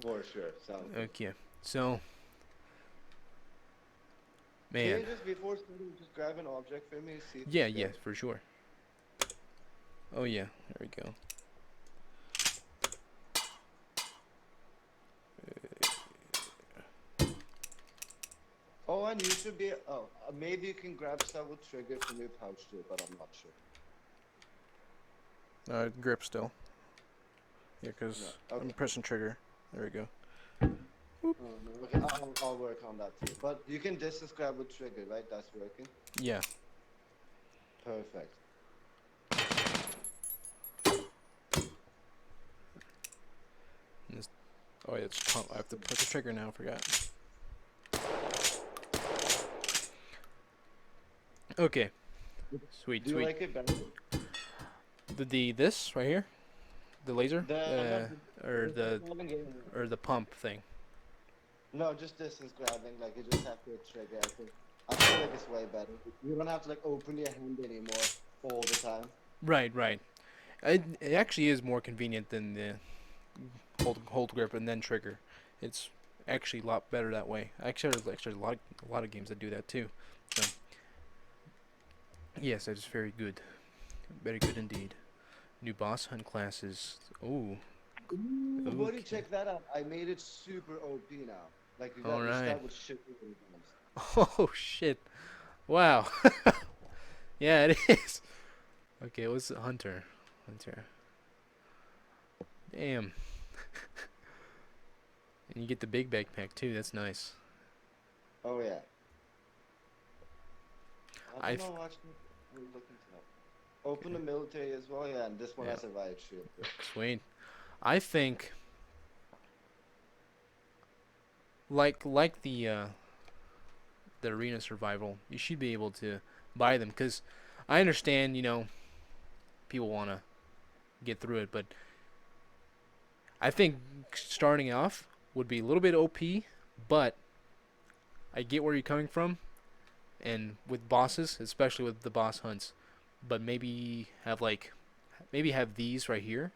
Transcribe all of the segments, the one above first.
For sure. Sounds good. Okay, so Can man, you just before starting, just grab an object for me, see if yeah, it's yeah, good? for sure. Oh yeah, there we go. Oh, and you should be. Oh, maybe you can grab stuff with trigger from your pouch too, but I'm not sure. Grip still. Yeah, No. cause I'm Okay. pressing trigger. There we go. Oh, no. Okay, I'll work on that too. But you can distance grab with trigger, right? That's working. Yeah. Perfect. And this, oh yeah, it's pump. I have to put the trigger now. Forgot. Okay. Sweet, Do you sweet. like it better? The this right here, the laser, The no, or distance the grabbing game. or the pump thing. No, just distance grabbing. Like you just have to trigger. I feel like it's way better. You don't have to like open your hand anymore all the time. Right, right. It actually is more convenient than the hold grip and then trigger. It's actually a lot better that way. Actually, there's actually a lot of games that do that too. So yes, that is very good indeed. New boss hunt classes. Ooh, Ooh, buddy, okay. check that out. I made it super OP now. Like All you right. start with shit guns. Oh shit! Wow. Yeah, it is. Okay, what's the hunter? Hunter. Damn. And you get the big backpack too. That's nice. Oh yeah. I don't I've know. Actually, we'll look into that. Open the military as well. Yeah, and this one yeah. has a riot shield too. Sweet. I think like the arena survival, you should be able to buy them because I understand people want to get through it, but I think starting off would be a little bit OP, but I get where you're coming from, and with bosses, especially with the boss hunts, but maybe have these right here,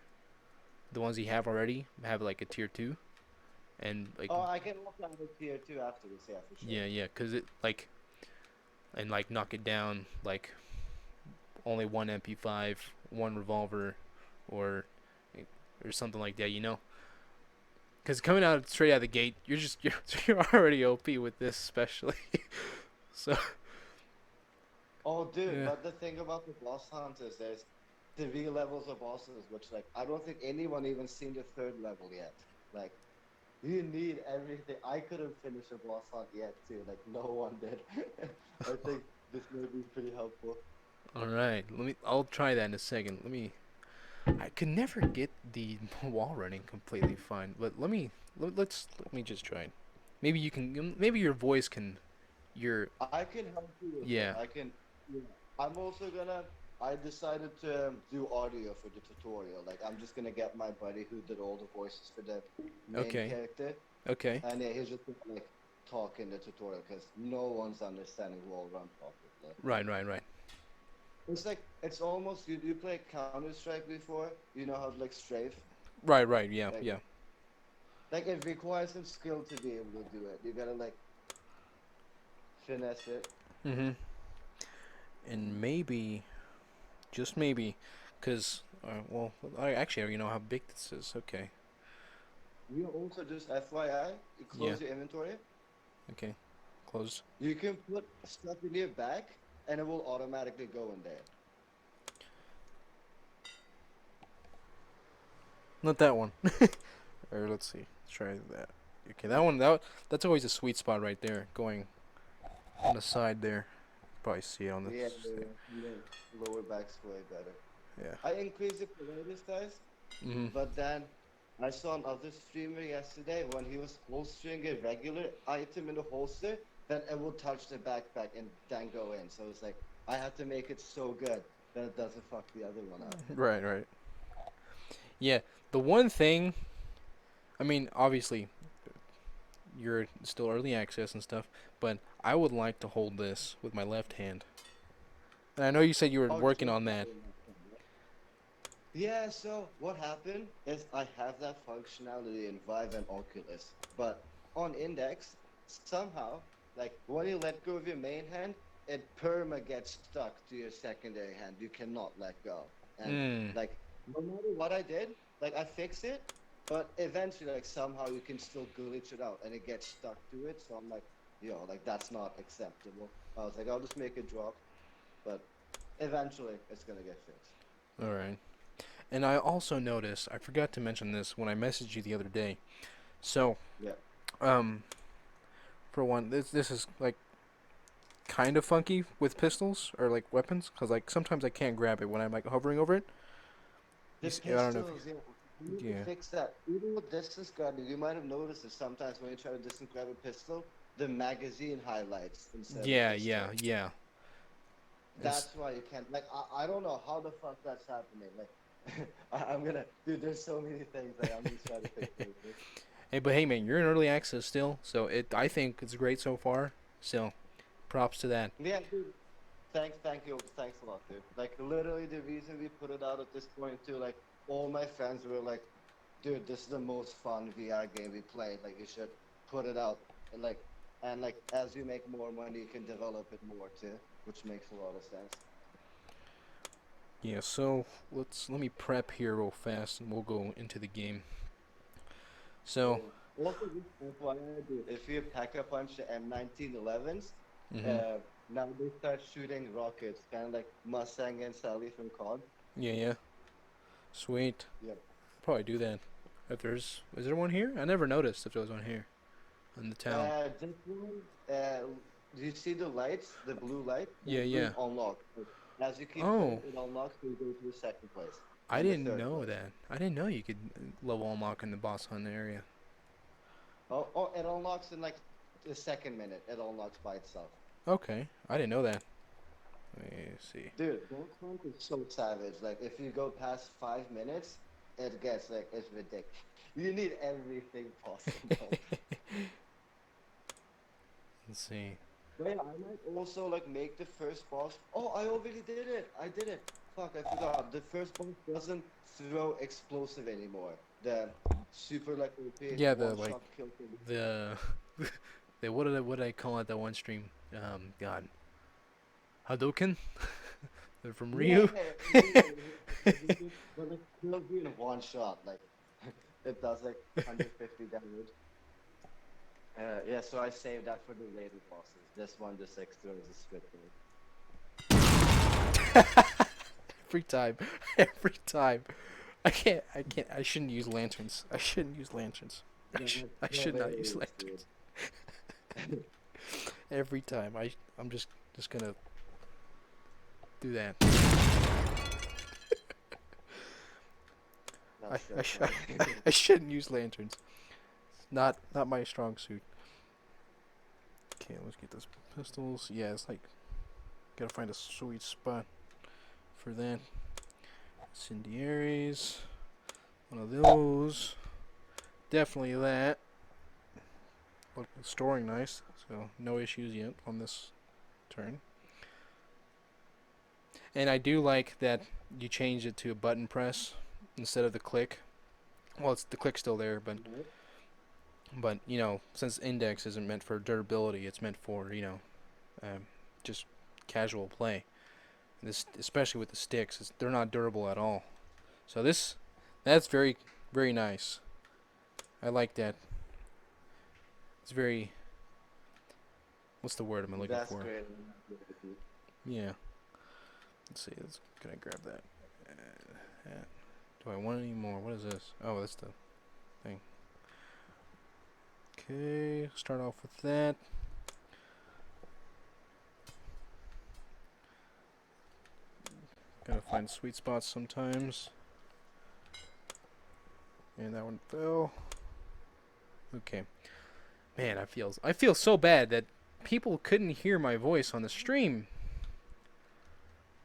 the ones you have already, have like a tier two, and like Oh, I can look at the tier two after this. Yeah, for sure. yeah, yeah, cause it like and like knock it down like only one MP5, one revolver, or or something like that, you know. Because coming out straight out of the gate, you're already OP with this, especially. So Oh, dude, yeah. but the thing about the boss hunt is there's three levels of bosses, which like I don't think anyone even seen the third level yet. Like you need everything. I couldn't finish a boss hunt yet too. Like no one did. I think this may be pretty helpful. All right. I'll try that in a second. I could never get the wall running completely fine, but let me just try it. Maybe you can. Maybe your voice can. Your I can help you with it. yeah. I can. Yeah. I'm also gonna. I decided to do audio for the tutorial. Like I'm just gonna get my buddy who did all the voices for the main Okay. character, Okay. and yeah, he's just gonna like talk in the tutorial because no one's understanding wall run properly. Right. Right. Right. It's like it's almost you play Counter Strike before. You know how to like strafe. Right. Right. Yeah. Like Yeah. like it requires some skill to be able to do it. You gotta like finesse it. Mhm. And maybe, just maybe, cause well, I actually already know how big this is. Okay. You also just FYI, you Yeah. close your inventory. Okay. Closed. You can put stuff in your back, and it will automatically go in there. Not that one. Or let's see. Let's try that. Okay, that's always a sweet spot right there, going on the side there. Probably see it on Yeah, this. yeah, yeah. Lower back's way better. Yeah. I increased it for this guys, Mhm. but then I saw another streamer yesterday when he was holstering a regular item in the holster, then it will touch the backpack and then go in. So it's like I had to make it so good that it doesn't fuck the other one up. Right. Right. Yeah. The one thing. I mean, obviously, you're still early access and stuff, but I would like to hold this with my left hand. And I know you said you were Oh, working just on by that. your left hand, right? Yeah, so what happened is I have that functionality in Vive and Oculus, but on Index, somehow, like when you let go of your main hand, it perma gets stuck to your secondary hand. You cannot let go. And Mm. like no matter what I did, like I fix it, but eventually like somehow you can still glitch it out and it gets stuck to it. So I'm like, yo, like that's not acceptable. I was like, I'll just make it drop, but eventually it's gonna get fixed. All right. And I also noticed, I forgot to mention this when I messaged you the other day. So, Yeah. um, for one, this is like kind of funky with pistols or like weapons, cause like sometimes I can't grab it when I'm like hovering over it. The I don't know if pistols, yeah, we need to yeah, fix that. Even with distance grabbing, you might have noticed that sometimes when you try to distance grab a pistol, the magazine highlights instead of the pistol. yeah. It's That's why you can't. Like, I don't know how the fuck that's happening. Like, I'm gonna, dude. There's so many things. Like, I'm just trying to fix it. hey, but hey, man, you're in early access still, so it I think it's great so far. So, props to that. Yeah, dude. Thank you, thanks a lot, dude. Like, literally, the reason we put it out at this point too, like, all my friends were like, dude, this is the most fun VR game we played. Like, you should put it out. And like, as you make more money, you can develop it more too, which makes a lot of sense. Yeah, so let me prep here real fast, and we'll go into the game. So, Yeah. Also, just FYI, dude, if you pack a bunch of M1911s, mhm, now they start shooting rockets, kind of like Mustang and Sally from COD. yeah, sweet. Yeah. Probably do that. If there's, is there one here? I never noticed if there was one here in the town. This one, do you see the lights, the blue light? Yeah, That means yeah. unlock. Like, as you keep playing, Oh, it unlocks, so you go to the second place I and the didn't third know place. that. I didn't know you could level unlock in the boss hunt area. Oh, it unlocks in like the second minute. It unlocks by itself. Okay, I didn't know that. Let me see. Dude, boss hunt is so savage. Like, if you go past 5 minutes, it gets like, it's ridiculous. You need everything possible. Let's see. But yeah, I might also like make the first boss. Oh, I already did it. I did it. Fuck, I forgot. The first boss doesn't throw explosive anymore. The super like OP Yeah, the one like shot kill thing. the the what did I call it that one stream? God, Hadouken. They're from Yeah, Ryu. but it kills you in one shot. Like it does like 150 damage. Yeah, so I saved that for the later bosses. This one just like throws a spit thing. Every time, every time. I shouldn't use lanterns. I shouldn't use lanterns. Yeah, that's I should not use hilarious, dude. lanterns. Every time. I'm just gonna do that. I, That's I, so sh- funny. I shouldn't use lanterns. Not my strong suit. Okay, let's get those pistols. Yeah, it's like gotta find a sweet spot for that. Incendiaries. One of those. Definitely that. Look, storing nice, so no issues yet on this turn. And I do like that you change it to a button press instead of the click. Well, it's the click's still there, but you know, since index isn't meant for durability, it's meant for um, just casual play. This, especially with the sticks, they're not durable at all. So that's very nice. I like that. It's very, what's the word I'm looking That's for? great. Yeah. Let's see. Can I grab that? Do I want any more? What is this? Oh, that's the thing. Okay, start off with that. Gotta find sweet spots sometimes. And that one fell. Okay. Man, I feel so bad that people couldn't hear my voice on the stream.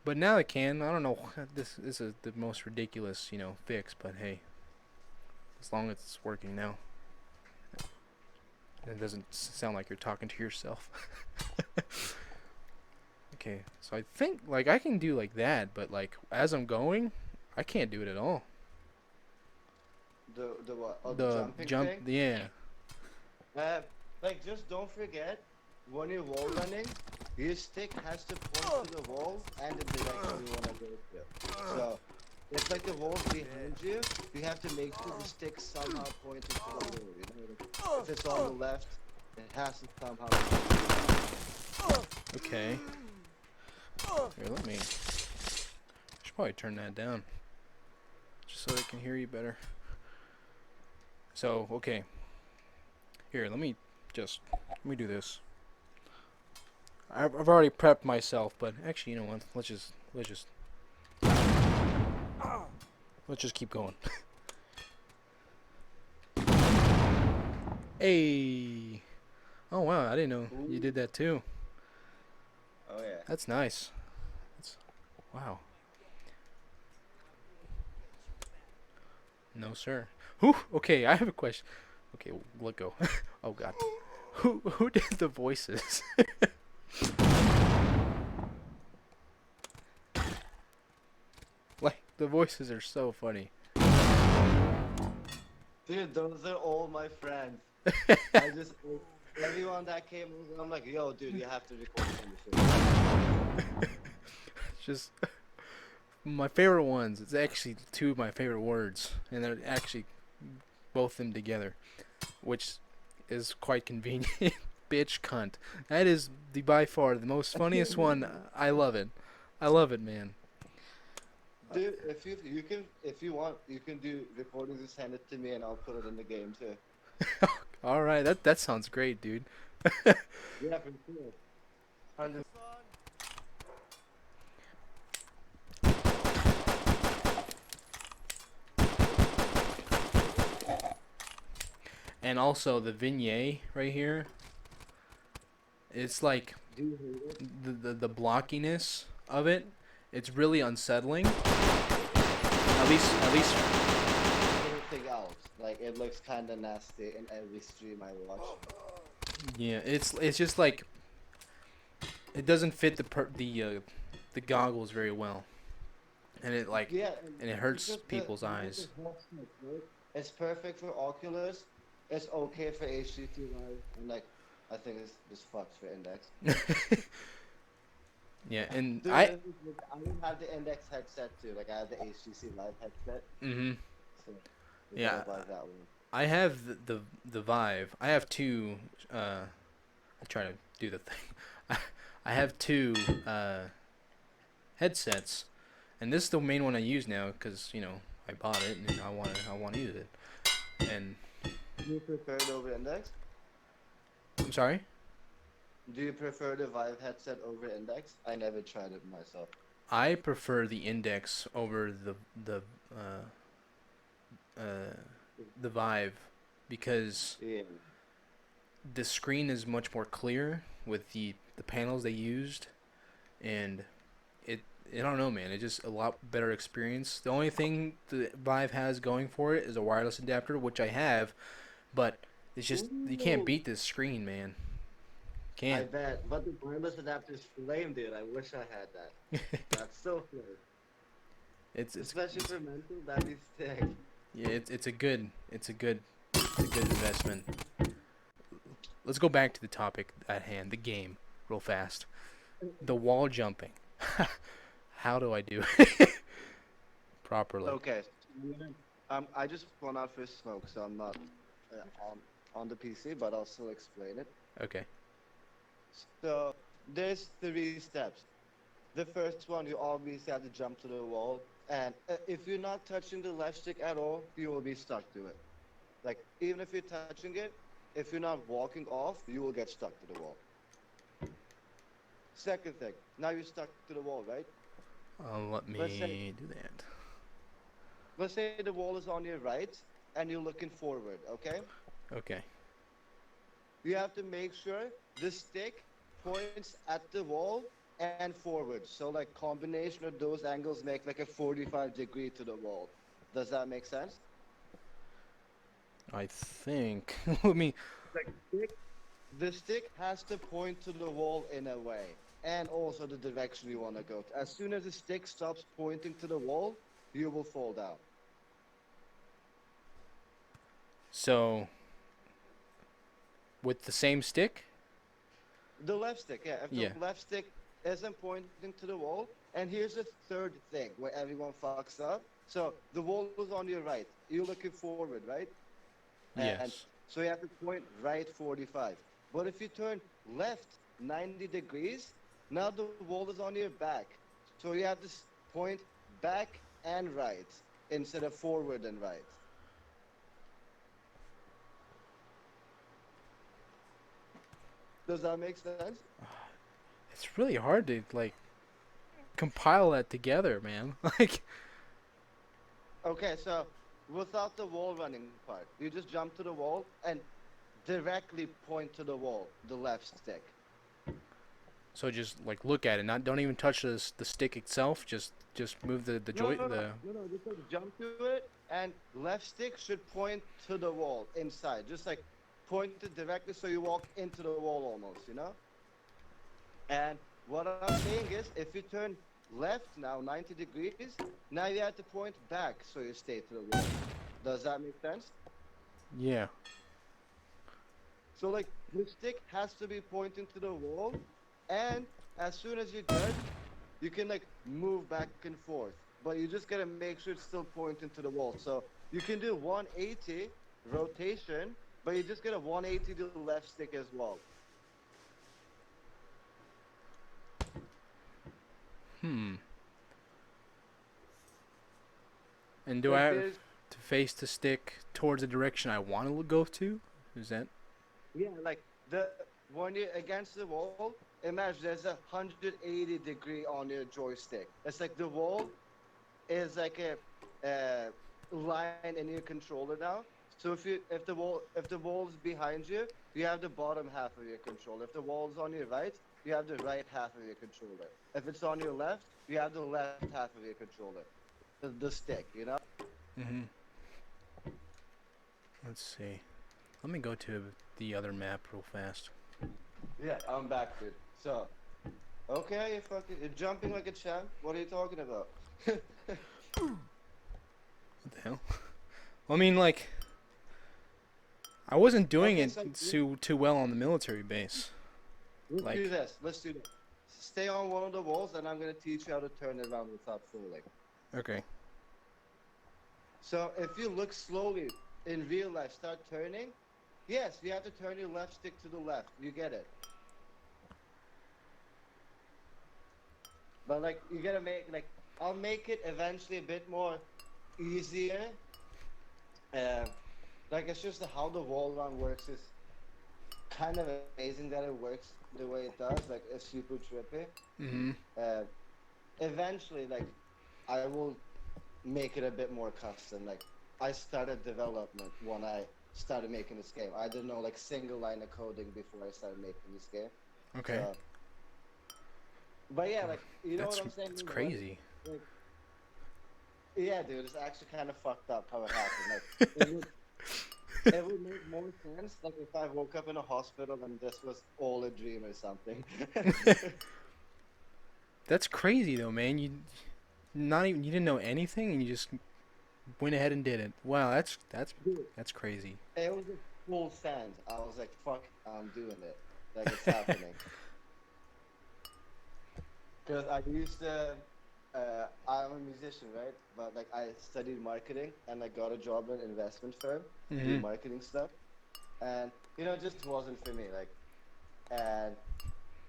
But now they can. I don't know. This is the most ridiculous, fix, but hey, as long as it's working now. It doesn't sound like you're talking to yourself. Okay, so I think like I can do like that, but like as I'm going, I can't do it at all. The what? Oh, the The jumping jump, thing. yeah. Uh, like just don't forget when you're wall running, your stick has to point to the wall and the direction you want to go to. So if like the wall's behind you, you have to make sure the stick somehow pointing to the wall. You know, like, if it's on the left, it has to somehow point to the left. Okay. Here, let me. I should probably turn that down, just so they can hear you better. So, okay. Here, let me do this. I've already prepped myself, but actually, you know what? Let's just keep going. Hey. Oh wow, I didn't know you did that too. Oh yeah. That's nice. That's wow. No sir. Whew, okay, I have a question. Okay, let go. Oh god. Who did the voices? Like the voices are so funny. Dude, those are all my friends. I just everyone that came over, I'm like, yo, dude, you have to record some shit. It's just my favorite ones. It's actually two of my favorite words, and they're actually both of them together, which is quite convenient. Bitch, cunt. That is the by far the most funniest one. I love it. I love it, man. Dude, if you want, you can do recordings and send it to me, and I'll put it in the game too. All right, that sounds great, dude. Yeah, for sure. 100. And also the vignette right here. It's like Do you hate it? the blockiness of it. It's really unsettling. At least Anything else? Like it looks kind of nasty in every stream I watch. yeah. It's just like it doesn't fit the goggles very well, and it like Yeah, and it hurts because people's the mic eyes. is not smooth, right? It's perfect for Oculus. It's okay for HTC Vive, and like I think it's just fucked for Index. Yeah, and Dude, I I don't have the Index headset too. Like I have the HTC Vive headset, mhm so we gotta yeah buy that one. I have the Vive. I have two. I try to do the thing. I have two headsets, and this is the main one I use now because you know I bought it and I want to use it. And Do you prefer it over Index? I'm sorry. Do you prefer the Vive headset over Index? I never tried it myself. I prefer the Index over uh, uh, the Vive because Yeah. the screen is much more clear with the panels they used, and it I don't know, man. It's just a lot better experience. The only thing the Vive has going for it is a wireless adapter, which I have, but it's just you can't Ooh, beat this screen, man. I Can't. bet. But the wireless adapter is flame, dude. I wish I had that. That's so flame. it's Especially for mental, that'd be sick. yeah. It's a good investment. Let's go back to the topic at hand, the game, real fast. The wall jumping. How do I do it properly? Okay. I just went out for a smoke, so I'm not on the PC, but I'll still explain it. Okay. So there's three steps. The first one, you obviously have to jump to the wall, and if you're not touching the left stick at all, you will be stuck to it. Like even if you're touching it, if you're not walking off, you will get stuck to the wall. Second thing, now you're stuck to the wall, right? Let Let's say me do that. let's say the wall is on your right and you're looking forward, okay? Okay. You have to make sure the stick points at the wall and forward. So like combination of those angles make like a 45-degree to the wall. Does that make sense? I think. Let me. Like the stick has to point to the wall in a way, and also the direction you want to go. As soon as the stick stops pointing to the wall, you will fall down. So with the same stick? The left stick, yeah. If the Yeah. left stick isn't pointing to the wall, and here's the third thing where everyone fucks up. So the wall is on your right. You're looking forward, right? And Yes. so you have to point right 45. But if you turn left 90 degrees, now the wall is on your back. So you have to point back and right instead of forward and right. Does that make sense? It's really hard to like compile that together, man. Like Okay, so without the wall running part, you just jump to the wall and directly point to the wall, the left stick. so just like look at it, not don't even touch the stick itself, just move the No, joint no, no, the no, no. Just like jump to it, and left stick should point to the wall inside. Just like point it directly so you walk into the wall almost, you know? And what I'm saying is, if you turn left now 90 degrees, now you have to point back so you stay to the wall. Does that make sense? Yeah. So like the stick has to be pointing to the wall, and as soon as you're done, you can like move back and forth. But you just gotta make sure it's still pointing to the wall. So you can do 180 rotation, but you just gotta 180 to the left stick as well. Hmm. And do I Like have there's to face the stick towards the direction I want to go to? Is that yeah, like the when you're against the wall, imagine there's a 180 degree on your joystick. It's like the wall is like a line in your controller now. So if the wall is behind you, you have the bottom half of your controller. If the wall is on your right, you have the right half of your controller. If it's on your left, you have the left half of your controller. The stick, you know? mm-hmm. Let's see. Let me go to the other map real fast. Yeah, I'm back, dude. So, okay, you're jumping like a champ. What are you talking about? What the hell? Well, I mean, like, I wasn't doing Okay, it so too well on the military base. let's do Like, this. Let's do this. Stay on one of the walls, and I'm gonna teach you how to turn it around without falling. okay. So if you look slowly in real life, start turning. Yes, you have to turn your left stick to the left. You get it. But like you gotta make like I'll make it eventually a bit more easier. Uh, like it's just how the wall run works is kind of amazing that it works the way it does. Like it's super trippy. Mm-hmm. Uh, eventually, like I will make it a bit more custom. Like I started development when I started making this game. I didn't know like single line of coding before I started making this game. Okay. So, but yeah, like you know That's what I'm saying? that's What, crazy. like, yeah, dude, it's actually kind of fucked up how it happened. Like it would make more sense like if I woke up in a hospital and this was all a dream or something. That's crazy though, man. You didn't know anything and you just went ahead and did it. Wow, Dude, that's crazy. it was a full send. I was like, fuck, I'm doing it. Like it's happening. Because I used to, I'm a musician, right? But like I studied marketing and I got a job in an investment firm to do Mm-hmm. marketing stuff. And you know, it just wasn't for me. Like, and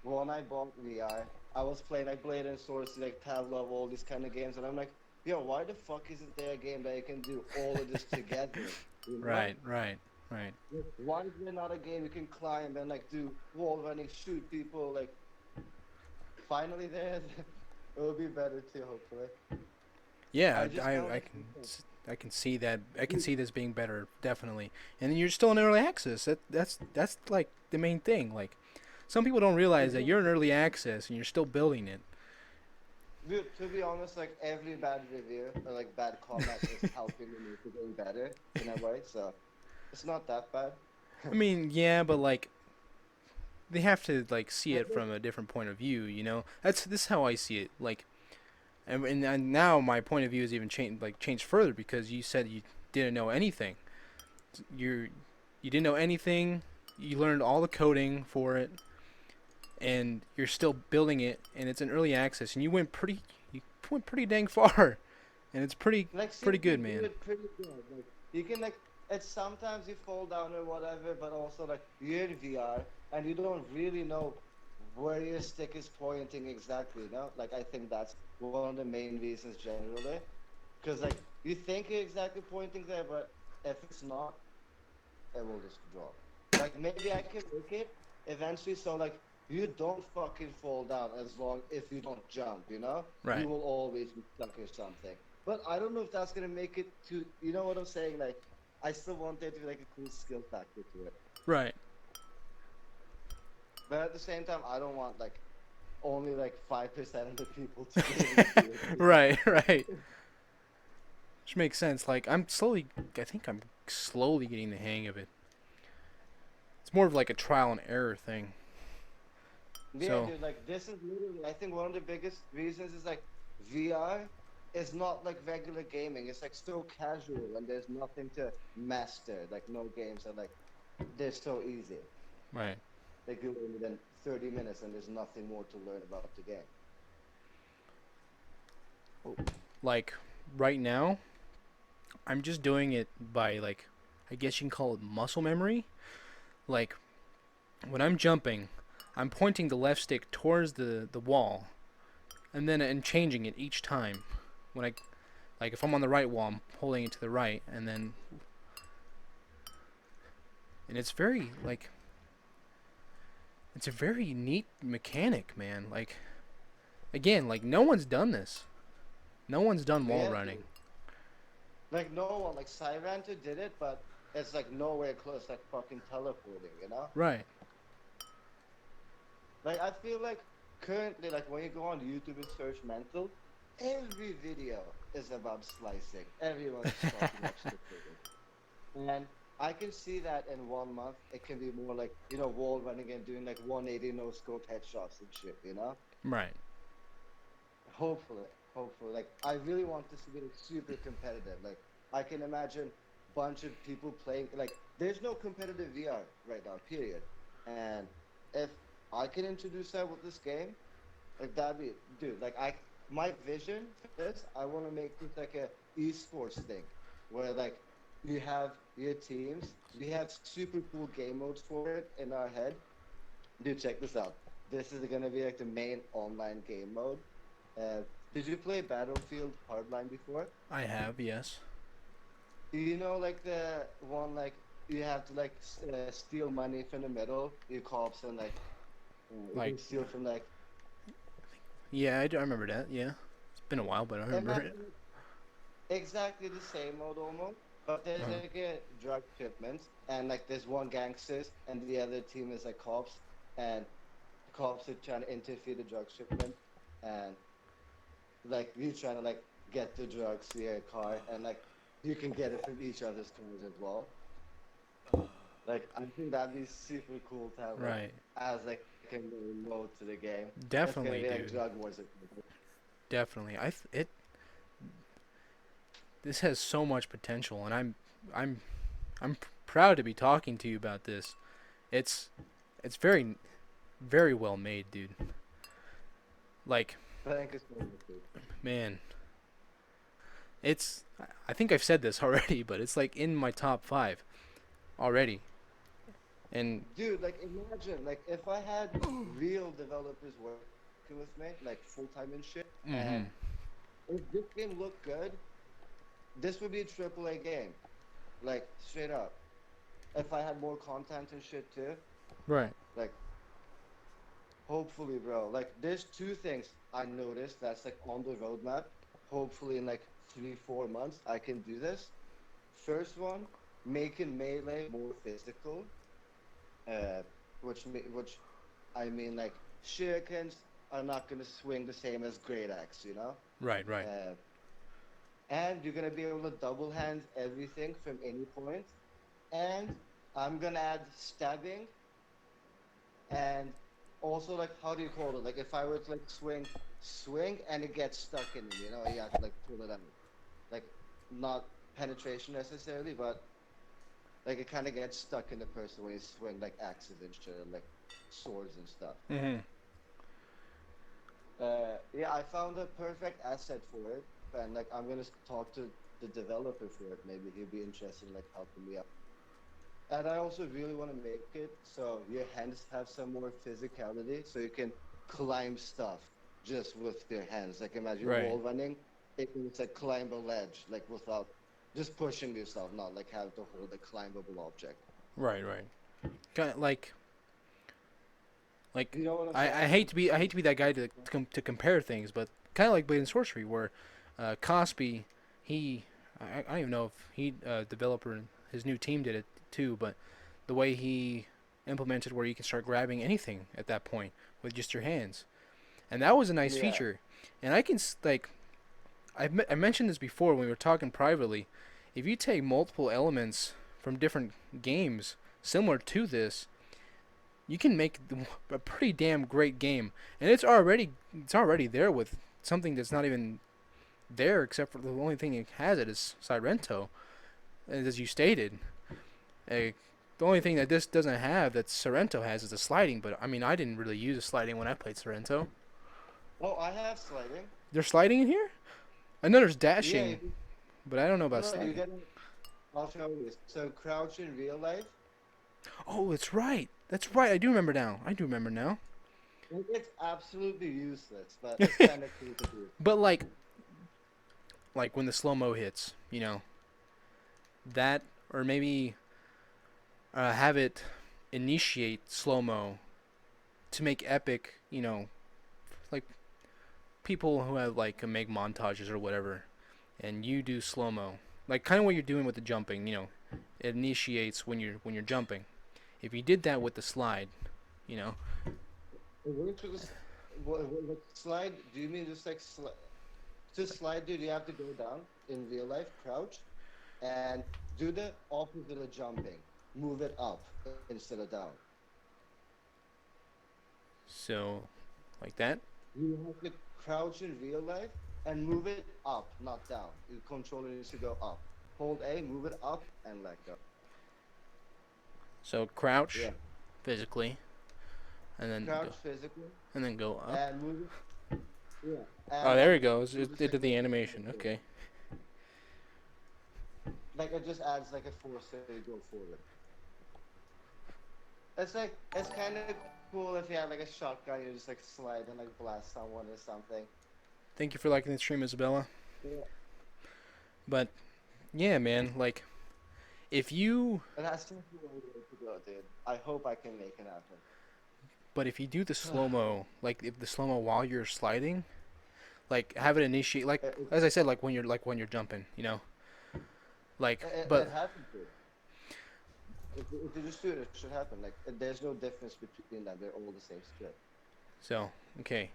when I bought VR, I was playing like Blade and Source, like Pavlov, all these kind of games, and I'm like, yo, why the fuck isn't there a game that you can do all of this together? You know? Right, right, right. Like, why is there not a game you can climb and like do wall running, shoot people? Like, finally there, it will be better too, hopefully. Yeah, I just found it. I can see that. I can see this being better, definitely. And you're still in early access. That's like the main thing. Like some people don't realize that you're in early access and you're still building it. Dude, to be honest, like every bad review or like bad comment is helping me to getting better in a way, so it's not that bad. I mean, yeah, but like they have to like see But it from a different point of view, you know? That's this is how I see it. Like And now my point of view is even changed further because you said you didn't know anything. You didn't know anything. You learned all the coding for it, and you're still building it, and it's in early access, and you went pretty dang far, and it's Like pretty seriously, good, do man. it pretty good. Like you can like it's sometimes you fall down or whatever, but also like you're in VR and you don't really know where your stick is pointing exactly, you know? Like I think that's one of the main reasons generally. Because like you think you're exactly pointing there, but if it's not, it will just drop. Like maybe I can make it eventually so like you don't fucking fall down as long if you don't jump, you know? You Right, will always be stuck or something. But I don't know if that's gonna make it to you know what I'm saying? Like I still want there to be like a cool skill factor to it. right, But at the same time I don't want like only like 5% of the people to be able to do it, you know? right, right. Which makes sense. Like I think I'm slowly getting the hang of it. It's more of like a trial and error thing. Yeah, So dude, like this is literally, I think one of the biggest reasons is like VR is not like regular gaming. It's like so casual and there's nothing to master. Like no games are like they're so easy. right, They go within 30 minutes and there's nothing more to learn about the game. like right now, I'm just doing it by like, I guess you can call it muscle memory. Like when I'm jumping, I'm pointing the left stick towards the wall, and changing it each time. When I like if I'm on the right wall, I'm holding it to the right, and it's very like it's a very neat mechanic, man. Like again, like no one's done this. No one's done wall Yeah, running. dude. Like no one, like Cyranto did it, but it's like nowhere close, like fucking teleporting, you know? Right. Like I feel like currently, like when you go on YouTube and search mental, every video is about slicing. Everyone is talking about stick figures. And I can see that in 1 month it can be more like, you know, wall running and doing like 180 no scope headshots and shit, you know? Right. Hopefully, hopefully. Like I really want this to be like super competitive. Like I can imagine bunch of people playing like there's no competitive VR right now, period. And if I can introduce that with this game, like that'd be dude, like my vision for this, I want to make this like a esports thing where like you have your teams, we have super cool game modes for it in our head. Dude, check this out. This is gonna be like the main online game mode. Uh, did you play Battlefield Hardline before? I have, yes. You know, like the one like you have to like steal money from the middle, your cops, and like you Like can steal from like yeah, I remember that. Yeah. It's been a while, but I remember it. imagine exactly the same mode almost, but there's Uh, like a drug shipment, and like there's one gangsters, and the other team is like cops, and cops are trying to interfere the drug shipment, and like you trying to like get the drugs to your car, and like you can get it from each other's cars as well. Like I think that'd be super cool to have like right. as like a main mode to the game. It's gonna be Definitely, like dude. drug wars. Definitely. It this has so much potential, and I'm I'm proud to be talking to you about this. It's it's very well made, dude. Like, Thank you so much, dude. man, it's I think I've said this already, but it's like in my top 5 already. And Dude, like imagine like if I had real developers working with me, like full time and shit, and mhm. if this game looked good, this would be a triple A game. Like straight up. If I had more content and shit too, Right. like hopefully, bro. Like there's two things I noticed that's like on the roadmap. Hopefully in like 3, 4 months I can do this. First one, making melee more physical, uh, which I mean like shurikens are not gonna swing the same as great axe, you know. Right, right. Uh, and you're gonna be able to double hand everything from any point. And I'm gonna add stabbing and also like how do you call it? Like if I were to like swing swing and it gets stuck in him. You know, you have to like pull it out. Like not penetration necessarily, but like it kind of gets stuck in the person when you swing like axes and shit, and, like swords and stuff. Mhm. Yeah, I found a perfect asset for it, and like I'm gonna talk to the developer for it. Maybe he'll be interested in like helping me out. And I also really want to make it so your hands have some more physicality, so you can climb stuff just with your hands. Like imagine Right. wall running, it means like climb a ledge, like without just pushing yourself, not like have to hold a climbable object. Right. Right. Kind of like You know what I'm I saying? hate to be that guy to compare things, but kind of like Blade and Sorcery, where Cosby, he I don't even know if he developer and his new team did it too, but the way he implemented where you can start grabbing anything at that point with just your hands, and that was a nice Yeah. feature. And I can like I mentioned this before when we were talking privately. If you take multiple elements from different games similar to this, you can make a pretty damn great game, and it's already there with something that's not even there except for the only thing it has it is Sirento, as you stated. Uh, the only thing that this doesn't have that Sorrento has is the sliding, but I mean I didn't really use the sliding when I played Sorrento. Oh, I have sliding. There's sliding in here. I know there's Yeah, dashing, but I don't know about no, you sliding. get. I'll show you. So crouch in real life, Oh, it's right. That's right. I do remember now. I do remember now. it's absolutely useless, but it's kind of cool to do. But like when the slow mo hits, that or maybe have it initiate slow mo to make epic, like people who have like make montages or whatever, and you do slow mo, like kind of what you're doing with the jumping. It initiates when you're jumping. If you did that with the slide, you know, It works with this. What slide? Do you mean just like to slide, dude? You have to go down in real life, crouch, and do the opposite of jumping. Move it up instead of down. so like that. You have to crouch in real life and move it up, not down. Your controller needs to go up. Hold A, move it up, and let go. So crouch Yeah. physically, and then go Crouch physically up. and move it. Yeah. Oh, there And it goes. do It, the it did same the with animation. the Okay. like it just adds like a force so you go forward. It's kind of cool if you have like a shotgun, you just like slide and like blast someone or something. Thank you for liking the stream, Isabella. Yeah. But yeah, man, like if you And that's just the way to go, dude. I hope I can make it happen. if you do the slow mo, like if the slow mo while you're sliding, like have it initiate, like It, as I said, like when you're jumping, like it but happens, dude. If you just do it, it should happen. Like, there's no difference between them. They're all the same split. so okay.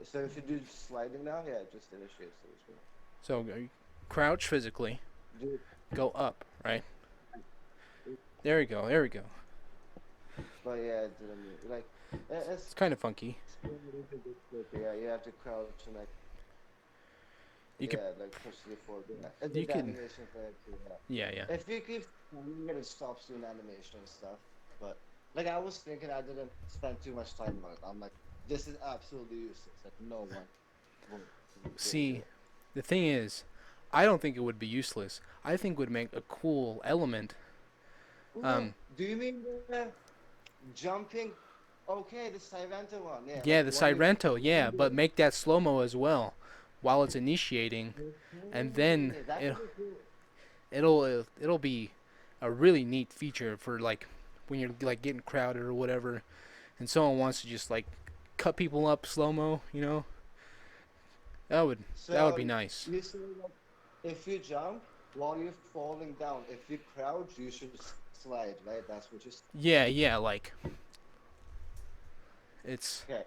So if you do sliding now, yeah, it just initiates it as well. So crouch physically, Dude, go up, right? There we go. There we go. but yeah, it didn't like It's kind of funky. it's a bit tricky. Yeah, you have to crouch and like You could yeah, like push to the forward. Yeah. And you the can animation for it too. yeah, yeah. Yeah. If you keep spamming it, it stops doing animation and stuff. But like I was thinking, I didn't spend too much time on it. I'm like, this is absolutely useless. Like no one will really do See, it. the thing is, I don't think it would be useless. I think it would make a cool element. Ooh, Um, do you mean the jumping? Okay, the Sirenta one. Yeah, yeah, like the while you Sirento, yeah, but landing. make that slow mo as well while it's initiating, and then Okay, that could be cool. it'll be a really neat feature for like when you're like getting crowded or whatever, and someone wants to just like cut people up slow mo. That would that would So be nice. you say like if you jump while you're falling down, if you crouch, you should slide, right? That's what you say. Yeah, yeah, like it's Okay,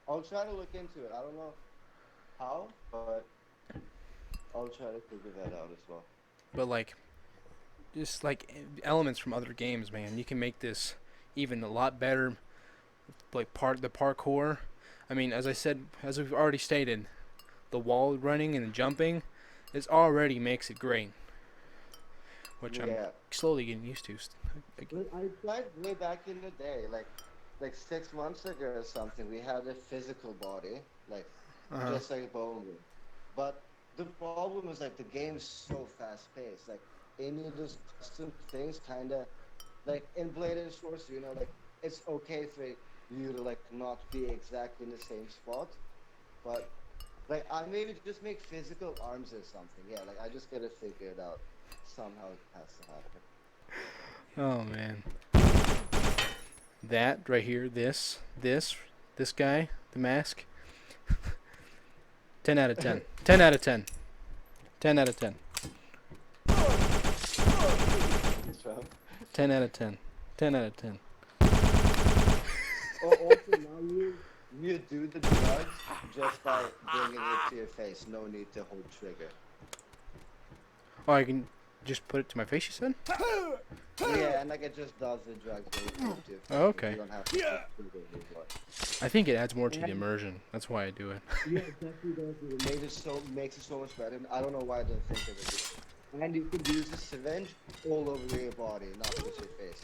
I'll try to look into it. I don't know how, but I'll try to figure that out as well. but like just like elements from other games, man. You can make this even a lot better. Like the parkour. I mean, as I said, as we've already stated, the wall running and the jumping is already makes it great, which I'm Yeah. slowly getting used to. But I tried way back in the day, like 6 months ago or something. We had a physical body, like Uh-huh. just like bone. But the problem is like the game's so fast paced. Like any of those custom things, kind of like in Blade and Source, like it's okay for you to like not be exactly in the same spot, but like I maybe just make physical arms or something. Yeah, like I just gotta figure it out. Somehow it has to happen. Oh man, that right here, this guy, the mask. 10 out of 10. 10 out of 10. 10 out of 10. So, 10 out of 10. 10 out of 10. oh, also now you do the drugs just by bringing it to your face. No need to hold trigger. Oh, I can just put it to my face, you said? Yeah, and like it just does the drugs when you put it to your face. Oh, okay. You don't have to hold trigger anymore. I think it adds more to the immersion. That's why I do it. Yeah, it definitely does. It makes it so much better. I don't know why I didn't think of it. And you can use a syringe all over your body, not just your face.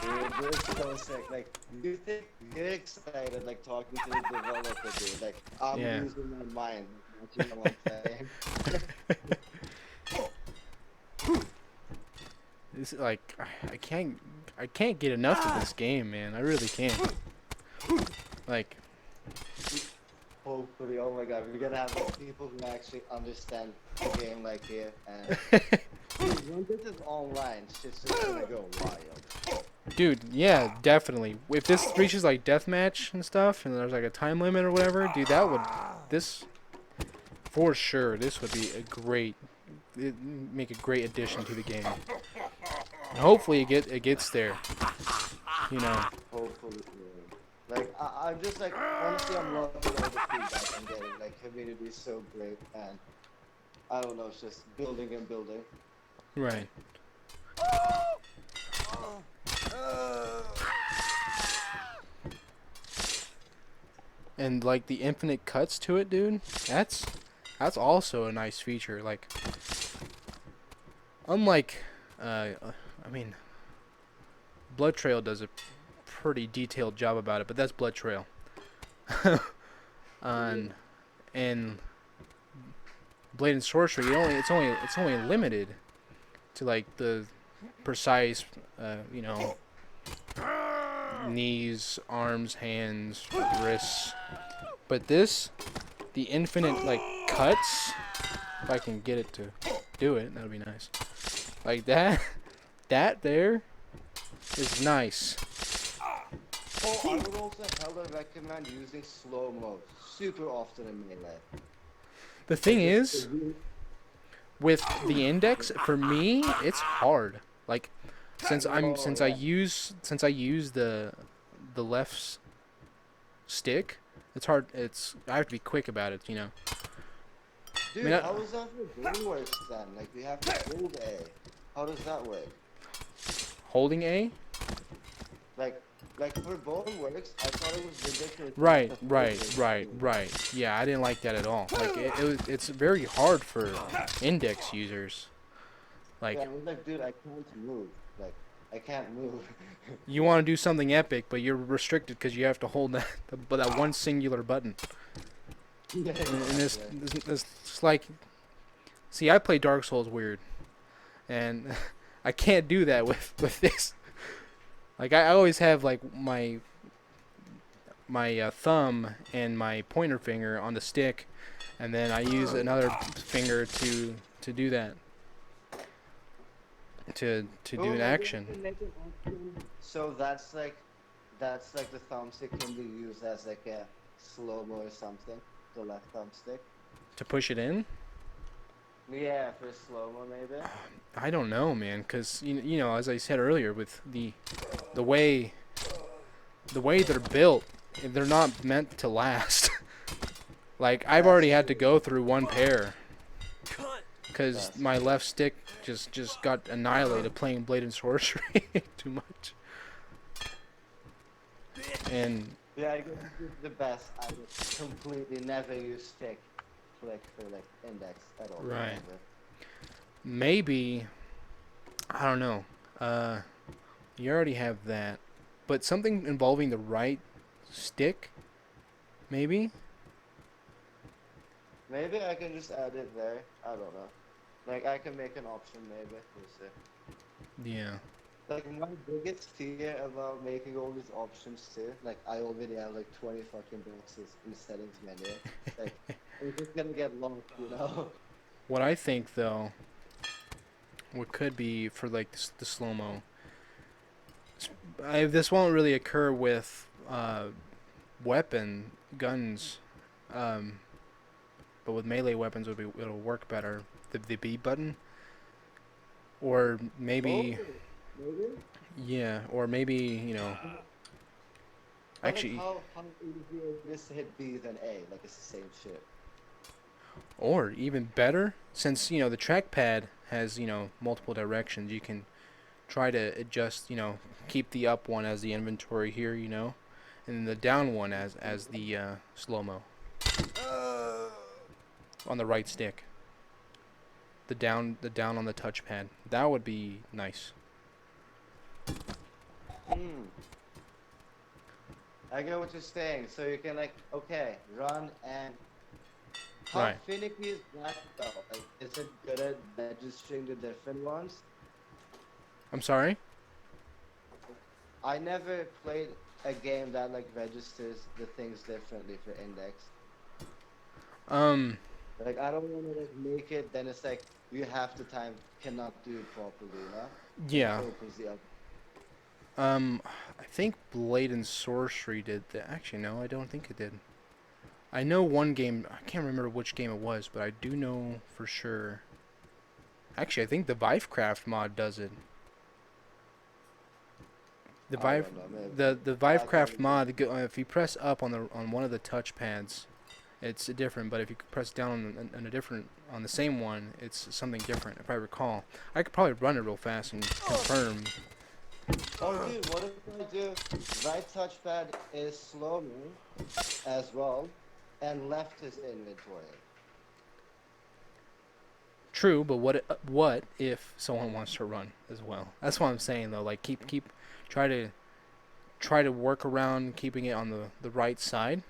Dude, this is so sick. Like, you think you're excited, like, talking to the developer, dude. Like, I'm Yeah. losing my mind. You know what I'm saying? It's like I can't get enough of this game, man. I really can't. Like, Hopefully, oh my god, we're gonna have like, people who actually understand the game like here. And dude, when this is online, shit's just gonna go wild. dude, yeah, definitely. If this reaches like deathmatch and stuff, and there's like a time limit or whatever, dude, this for sure. This would be make a great addition to the game. And hopefully it gets there. You know. Hopefully, yeah. Like I'm just like honestly, I'm loving all the feedback I'm getting. Like community is so great, and I don't know, it's just building and building. Right. And like the infinite cuts to it, dude. That's also a nice feature. Like, unlike, I mean, Blood Trail does a pretty detailed job about it, but that's Blood Trail. And Blade and Sorcery, it's only limited to like the precise, knees, arms, hands, wrists. But this, the infinite like cuts, if I can get it to do it, that would be nice. Like that there is nice. Oh, I would also hella recommend using slow-mo super often in Melee. The thing is, with the index, for me, it's hard. Like, since I use the left stick, it's hard. I have to be quick about it, you know. Dude, how does that for Bone works then? Like, we have to hold A. How does that work? Holding A? Like for Bone works, I thought it was ridiculous. Right. Yeah, I didn't like that at all. Like, it's very hard for index users. Like, yeah, I was like, dude, I can't move. Like, I can't move. you want to do something epic, but you're restricted because you have to hold that one singular button. Yeah, And it's like, see, I play Dark Souls weird, and I can't do that with this. Like, I always have like my thumb and my pointer finger on the stick, and then I use another finger to do that. To do an action. So that's like the thumbstick can be used as like a slow-mo or something. The left thumbstick. To push it in? Yeah, for slow-mo maybe. I don't know, man, because you know, as I said earlier, with the way they're built, they're not meant to last. Like, I've already had to go through one pair because That's my true. left stick just got annihilated playing Blade and Sorcery too much. And Yeah, I guess this is the best. I just completely never use stick flick for like index at all. right, Never. maybe I don't know. Uh, you already have that, but something involving the right stick, maybe. Maybe I can just add it there. I don't know. Like I can make an option maybe. We'll see. Yeah. Like my biggest fear about making all these options too, like I already have like 20 fucking boxes in the settings menu. Like it's just gonna get lost, you know? What I think though, what could be for like the slow mo. This won't really occur with weapon guns, um, but with melee weapons it'll work better. The B button, or Oh, maybe maybe? yeah, or maybe But like actually, how easier it is to hit B than A? Like it's the same shit. or even better, since the trackpad has multiple directions. You can try to adjust. Keep the up one as the inventory here. And then the down one as the slow mo on the right stick. The down on the touchpad. That would be nice. Hmm. I get what you're saying. So you can like okay, run and how Right. finicky is that though? Like is it good at registering the different ones? I'm sorry. I never played a game that like registers the things differently for index. Um. Like I don't want to like make it. Then it's like you have to time cannot do it properly. You know, it Yeah. opens the up. Um. I think Blade and Sorcery did that. Actually, no, I don't think it did. I know one game. I can't remember which game it was, but I do know for sure. Actually, I think the Vivecraft mod does it. The I Vive, don't know. Maybe the I can't Vivecraft remember. mod. If you press up on one of the touch pads, it's different. But if you press down on a different on the same one, it's something different. If I recall, I could probably run it real fast and confirm. Oh, dude, what if I do right touchpad is slow mo as well, and left is inventory? True, but what if someone wants to run as well? That's what I'm saying though. Like keep try to try to work around keeping it on the right side,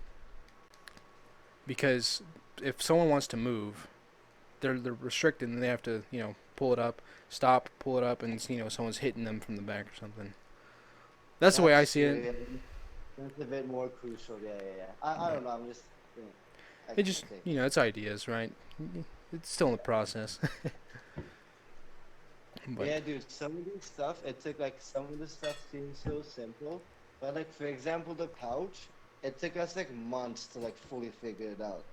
because if someone wants to move, they're restricted and they have to pull it up, stop, pull it up, and someone's hitting them from the back or something. That's the way I That's see it. true. Yeah, that's a bit more crucial. Yeah, yeah, yeah. I Yeah. don't know. I'm just you know, It just extra thinking. it's ideas, right? It's still in the process, but Yeah, dude, some of this stuff, it took like some of the stuff seems so simple, but like for example, the pouch, it took us like months to like fully figure it out.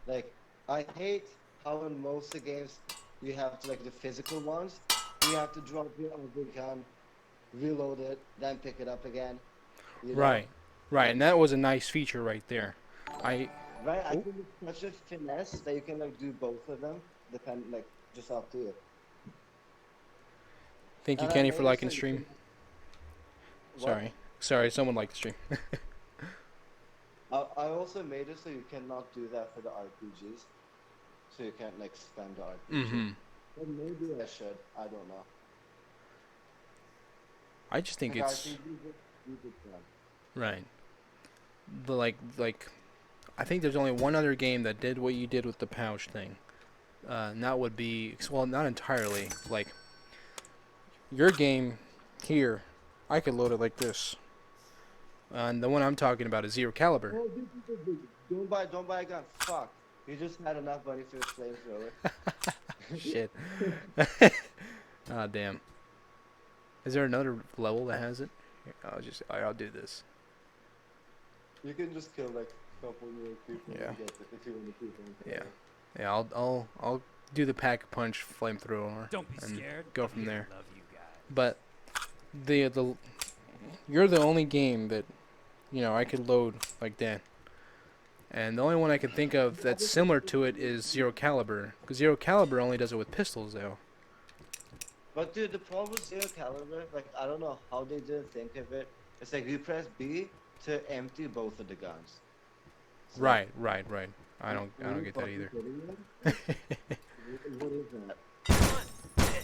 Like I hate how in most of the games you have to like the physical ones, you have to drop your other gun, reload it, then pick it up again, you know? right, right, and that was a nice feature right there. I Right? I oh, think it's such a finesse that you can like do both of them, depend like just up to you. thank you, And I Kenny, for made it liking so the you stream. can what? Sorry, someone liked the stream. I also made it so you cannot do that for the RPGs. So you can't like spam the RPG. Mm-hmm. But maybe I should. I don't know. I just think Like it's RPGs just keep it fun. right. The like I think there's only one other game that did what you did with the pouch thing. And that would be, well, not entirely. Like your game here, I could load it like this. And the one I'm talking about is Zero Caliber. Oh, dude. Don't buy a gun. Fuck. You just had enough money for a flamethrower. Shit. Ah, damn. Is there another level that has it? Here, I'll do this. You can just kill like a couple more people Yeah. and get it if you want to keep on Yeah. playing. Yeah. I'll do the pack a punch flamethrower Don't be and scared. go I'm from here there. to love you guys. But the you're the only game that I could load like that. And the only one I can think of that's similar to it is Zero Caliber, because Zero Caliber only does it with pistols, though. But dude, the problem with Zero Caliber, like I don't know how they didn't think of it. It's like you press B to empty both of the guns. So Right, right, right. I don't are you get that fucking either. kidding me? Like, what is that? Like,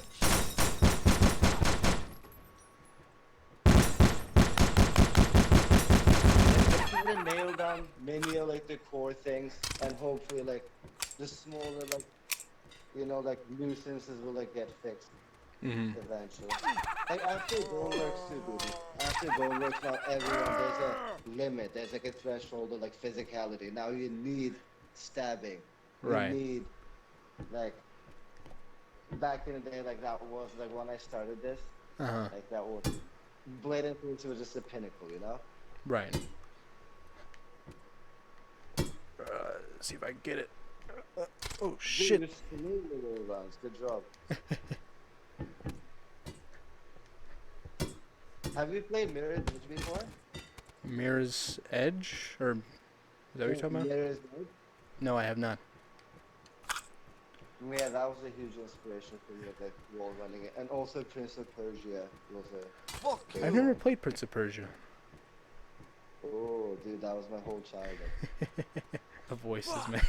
try to nail down many of like the core things, and hopefully like the smaller like like nuisances will like get fixed Mhm. eventually. Like after goal works too, dude. After goal works now, everyone there's a limit. There's like a threshold of like physicality. Now you need stabbing. You Right. need like back in the day, like that was like when I started this, Uh huh. like that was Blade Influence was just the pinnacle, you know? Right. See if I can get it. Oh Dude, shit. you're slaying the wall runs. Good job. Have you played Mirror Edge before? Mirror's Edge, or is that what you're talking about? Mirror's Edge? No, I have not. Yeah, that was a huge inspiration for me, like wall running it. And also Prince of Persia was a Fuck big I've you! never one. played Prince of Persia. Oh, dude, that was my whole childhood. The voices, man.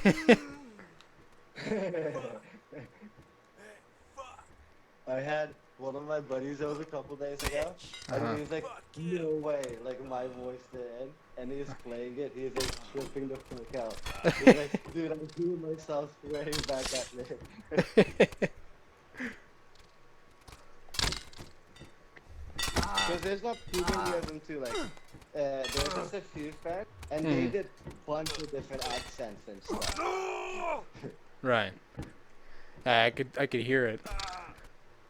I had one of my buddies, that was a couple days ago, and Uh-huh. he was like, no way, like my voice in, and he's playing it, he's like tripping the fuck out. He's like, dude, I'm doing myself swearing back at me. Because there's not too many of them too, like, there's just a few friends, and they did bunch of different accents and stuff. Right. I could hear it.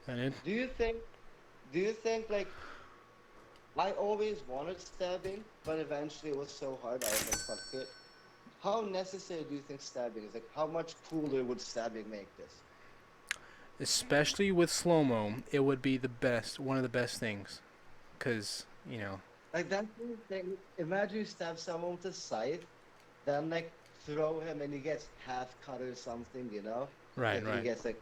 And it. Do you think, like, I always wanted stabbing, but eventually it was so hard, I was like, fuck it. How necessary do you think stabbing is? Like, how much cooler would stabbing make this? Especially with slow-mo, it would be the best, one of the best things. Because, Like, that's the thing. Imagine you stab someone with a scythe, then, like, throw him and he gets half cut or something, you know? right, Like, he right. gets, like,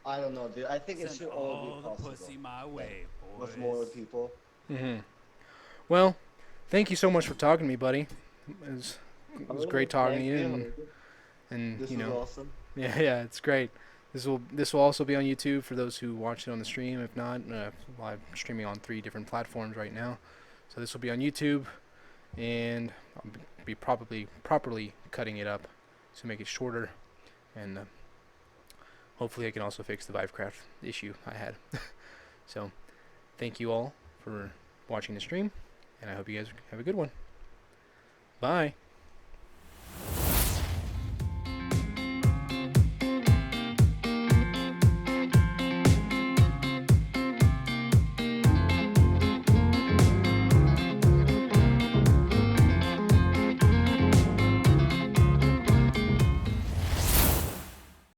I don't know, dude. I think it Send should all all be the possible. pussy my Like, way, with more boys. people. Mm-hmm. Well, thank you so much for talking to me, buddy. It was great talking to Thank you, you. and This was awesome. yeah, it's great. This will also be on YouTube for those who watch it on the stream. If not, well, I'm streaming on 3 different platforms right now, so this will be on YouTube, and I'll be probably properly cutting it up to make it shorter, and hopefully I can also fix the Vivecraft issue I had. So, thank you all for watching the stream, and I hope you guys have a good one. Bye.